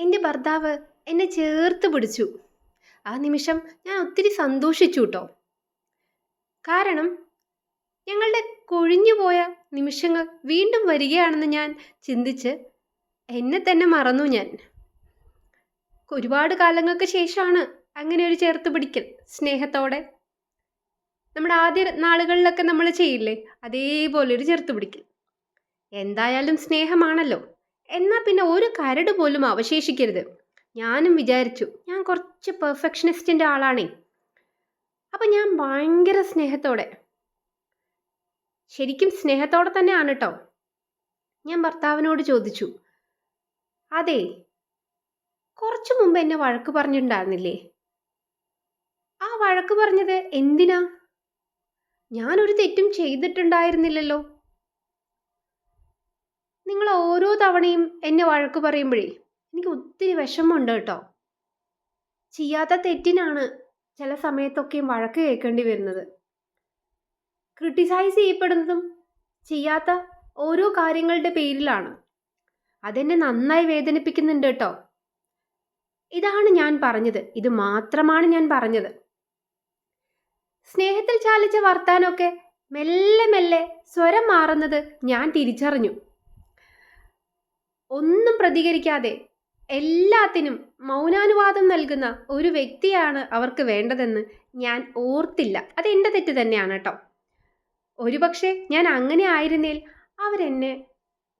എൻ്റെ ഭർത്താവ് എന്നെ ചേർത്ത് പിടിച്ചു. ആ നിമിഷം ഞാൻ ഒത്തിരി സന്തോഷിച്ചു ട്ടോ. കാരണം ഞങ്ങളുടെ കൊഴിഞ്ഞുപോയ നിമിഷങ്ങൾ വീണ്ടും വരികയാണെന്ന് ഞാൻ ചിന്തിച്ച് എന്നെ തന്നെ മറന്നു ഞാൻ. ഒരുപാട് കാലങ്ങൾക്ക് ശേഷമാണ് അങ്ങനെ ഒരു ചേർത്ത് പിടിക്കൽ സ്നേഹത്തോടെ. നമ്മുടെ ആദ്യ നാളുകളിലൊക്കെ നമ്മൾ ചെയ്യില്ലേ, അതേപോലെ ഒരു ചേർത്ത് പിടിക്കൽ. എന്തായാലും സ്നേഹമാണല്ലോ. എന്നാൽ പിന്നെ ഒരു കരട് പോലും അവശേഷിക്കരുത്. ഞാനും വിചാരിച്ചു, ഞാൻ കുറച്ച് പെർഫെക്ഷനിസ്റ്റിൻ്റെ ആളാണേ. അപ്പം ഞാൻ ഭയങ്കര സ്നേഹത്തോടെ, ശരിക്കും സ്നേഹത്തോടെ തന്നെയാണ് കേട്ടോ, ഞാൻ ഭർത്താവിനോട് ചോദിച്ചു, അതെ, കുറച്ചു മുമ്പ് എന്നെ വഴക്ക് പറഞ്ഞിട്ടുണ്ടായിരുന്നില്ലേ? ആ വഴക്ക് പറഞ്ഞത് എന്തിനാ? ഞാനൊരു തെറ്റും ചെയ്തിട്ടുണ്ടായിരുന്നില്ലല്ലോ. നിങ്ങൾ ഓരോ തവണയും എന്നെ വഴക്ക് പറയുമ്പോഴേ എനിക്ക് ഒത്തിരി വിഷമമുണ്ട് കേട്ടോ. ചെയ്യാത്ത തെറ്റിനാണ് ചില സമയത്തൊക്കെയും വഴക്ക് കേൾക്കേണ്ടി വരുന്നത്. ക്രിട്ടിസൈസ് ചെയ്യപ്പെടുന്നതും ചെയ്യാത്ത ഓരോ കാര്യങ്ങളുടെ പേരിലാണ്. അതെന്നെ നന്നായി വേദനിപ്പിക്കുന്നുണ്ട് കേട്ടോ. ഇതാണ് ഞാൻ പറഞ്ഞത്, ഇത് മാത്രമാണ് ഞാൻ പറഞ്ഞത്. സ്നേഹത്തിൽ ചാലിച്ച വർത്താനമൊക്കെ മെല്ലെ മെല്ലെ സ്വരം മാറുന്നത് ഞാൻ തിരിച്ചറിഞ്ഞു. ഒന്നും പ്രതികരിക്കാതെ എല്ലാത്തിനും മൗനാനുവാദം നൽകുന്ന ഒരു വ്യക്തിയാണ് അവർക്ക് വേണ്ടതെന്ന് ഞാൻ ഓർത്തില്ല. അത് എൻ്റെ തെറ്റ് തന്നെയാണ് കേട്ടോ. ഒരുപക്ഷെ ഞാൻ അങ്ങനെ ആയിരുന്നേൽ അവരെന്നെ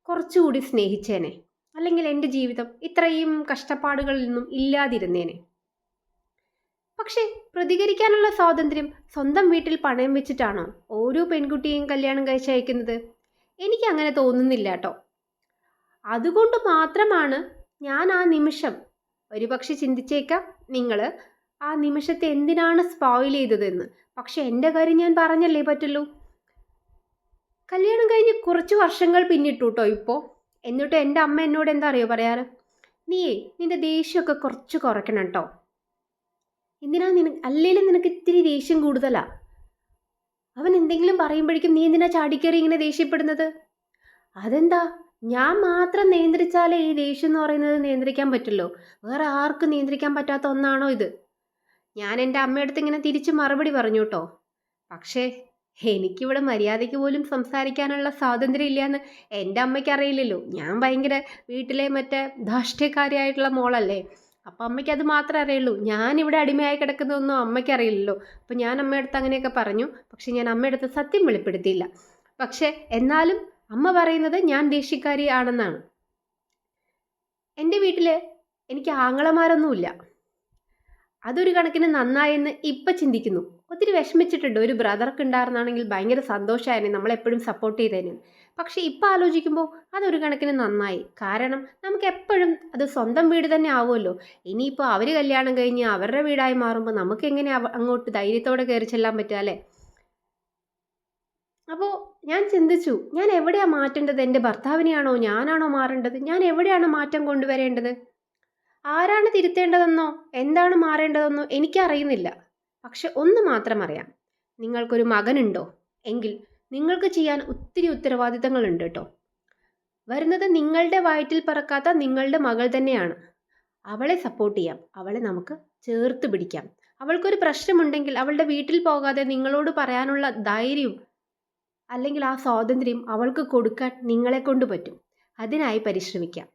കുറച്ചുകൂടി സ്നേഹിച്ചേനെ, അല്ലെങ്കിൽ എൻ്റെ ജീവിതം ഇത്രയും കഷ്ടപ്പാടുകളിൽ നിന്നും ഇല്ലാതിരുന്നേനെ. പക്ഷേ പ്രതികരിക്കാനുള്ള സ്വാതന്ത്ര്യം സ്വന്തം വീട്ടിൽ പണയം വെച്ചിട്ടാണോ ഓരോ പെൺകുട്ടിയെയും കല്യാണം കഴിച്ചയക്കുന്നത്? എനിക്ക് അങ്ങനെ തോന്നുന്നില്ല കേട്ടോ. അതുകൊണ്ട് മാത്രമാണ് ഞാൻ ആ നിമിഷം, ഒരുപക്ഷെ ചിന്തിച്ചേക്കാം നിങ്ങൾ ആ നിമിഷത്തെ എന്തിനാണ് സ്പോയിൽ ചെയ്തതെന്ന്. പക്ഷെ എൻ്റെ കാര്യം ഞാൻ പറഞ്ഞല്ലേ പറ്റുള്ളൂ. കല്യാണം കഴിഞ്ഞ് കുറച്ച് വർഷങ്ങൾ പിന്നിട്ടു കേട്ടോ ഇപ്പോൾ. എന്നിട്ട് എൻ്റെ അമ്മ എന്നോട് എന്താ അറിയോ പറയാറ്? നീയേ നിന്റെ ദേഷ്യമൊക്കെ കുറച്ച് കുറയ്ക്കണം കേട്ടോ. എന്തിനാ അല്ലേലും നിനക്ക് ഇത്തിരി ദേഷ്യം കൂടുതലാ. അവൻ എന്തെങ്കിലും പറയുമ്പോഴേക്കും നീ എന്തിനാ ചാടിക്കറി ഇങ്ങനെ ദേഷ്യപ്പെടുന്നത്? അതെന്താ, ഞാൻ മാത്രം നിയന്ത്രിച്ചാലേ ഈ ദേഷ്യം എന്ന് പറയുന്നത് നിയന്ത്രിക്കാൻ പറ്റുള്ളൂ. വേറെ ആർക്കും നിയന്ത്രിക്കാൻ പറ്റാത്ത ഒന്നാണോ ഇത്? ഞാൻ എൻ്റെ അമ്മയടുത്ത് ഇങ്ങനെ തിരിച്ച് മറുപടി പറഞ്ഞു കേട്ടോ. പക്ഷേ എനിക്കിവിടെ മര്യാദയ്ക്ക് പോലും സംസാരിക്കാനുള്ള സ്വാതന്ത്ര്യം ഇല്ലയെന്ന് എൻ്റെ അമ്മയ്ക്ക് അറിയില്ലല്ലോ. ഞാൻ ഭയങ്കര വീട്ടിലെ മറ്റേ ധാർഷ്ട്യക്കാരിയായിട്ടുള്ള മോളല്ലേ. അപ്പം അമ്മയ്ക്ക് അത് മാത്രമേ അറിയുള്ളൂ. ഞാനിവിടെ അടിമയായി കിടക്കുന്നതൊന്നും അമ്മയ്ക്ക് അറിയില്ലല്ലോ. അപ്പം ഞാൻ അമ്മയടുത്ത് അങ്ങനെയൊക്കെ പറഞ്ഞു. പക്ഷെ ഞാൻ അമ്മയടുത്ത് സത്യം വെളിപ്പെടുത്തിയില്ല. പക്ഷെ എന്നാലും അമ്മ പറയുന്നത് ഞാൻ ദേഷ്യക്കാരി ആണെന്നാണ്. എൻ്റെ വീട്ടിൽ എനിക്ക് ആങ്ങളമാരൊന്നുമില്ല. അതൊരു കണക്കിന് നന്നായെന്ന് ഇപ്പം ചിന്തിക്കുന്നു. ഒത്തിരി വിഷമിച്ചിട്ടുണ്ട്. ഒരു ബ്രദർക്ക് ഉണ്ടായിരുന്നാണെങ്കിൽ ഭയങ്കര സന്തോഷമായേനെ, നമ്മളെപ്പോഴും സപ്പോർട്ട് ചെയ്തേനെ. പക്ഷേ ഇപ്പം ആലോചിക്കുമ്പോൾ അതൊരു കണക്കിന് നന്നായി. കാരണം നമുക്ക് എപ്പോഴും അത് സ്വന്തം വീട് തന്നെ ആവുമല്ലോ. ഇനിയിപ്പോൾ അവർ കല്യാണം കഴിഞ്ഞ് അവരുടെ വീടായി മാറുമ്പോൾ നമുക്ക് എങ്ങനെ അങ്ങോട്ട് ധൈര്യത്തോടെ കയറി ചെല്ലാൻ പറ്റുക അല്ലേ? അപ്പോൾ ഞാൻ ചിന്തിച്ചു, ഞാൻ എവിടെയാണ് മാറ്റേണ്ടത്? എൻ്റെ ഭർത്താവിനെയാണോ ഞാനാണോ മാറേണ്ടത്? ഞാൻ എവിടെയാണ് മാറ്റം കൊണ്ടുവരേണ്ടത്? ആരാണ് തിരുത്തേണ്ടതെന്നോ എന്താണ് മാറേണ്ടതെന്നോ എനിക്കറിയുന്നില്ല. പക്ഷെ ഒന്ന് മാത്രം അറിയാം, നിങ്ങൾക്കൊരു മകനുണ്ടോ എങ്കിൽ നിങ്ങൾക്ക് ചെയ്യാൻ ഒത്തിരി ഉത്തരവാദിത്തങ്ങളുണ്ട് കേട്ടോ. വരുന്നത് നിങ്ങളുടെ വയറ്റിൽ പറക്കാത്ത നിങ്ങളുടെ മകൾ തന്നെയാണ്. അവളെ സപ്പോർട്ട് ചെയ്യാം, അവളെ നമുക്ക് ചേർത്ത് പിടിക്കാം. അവൾക്കൊരു പ്രശ്നമുണ്ടെങ്കിൽ അവളുടെ വീട്ടിൽ പോകാതെ നിങ്ങളോട് പറയാനുള്ള ധൈര്യവും അല്ലെങ്കിൽ ആ സ്വാതന്ത്ര്യം അവൾക്ക് കൊടുക്കാൻ നിങ്ങളെ കൊണ്ട് പറ്റും. അതിനായി പരിശ്രമിക്കാം.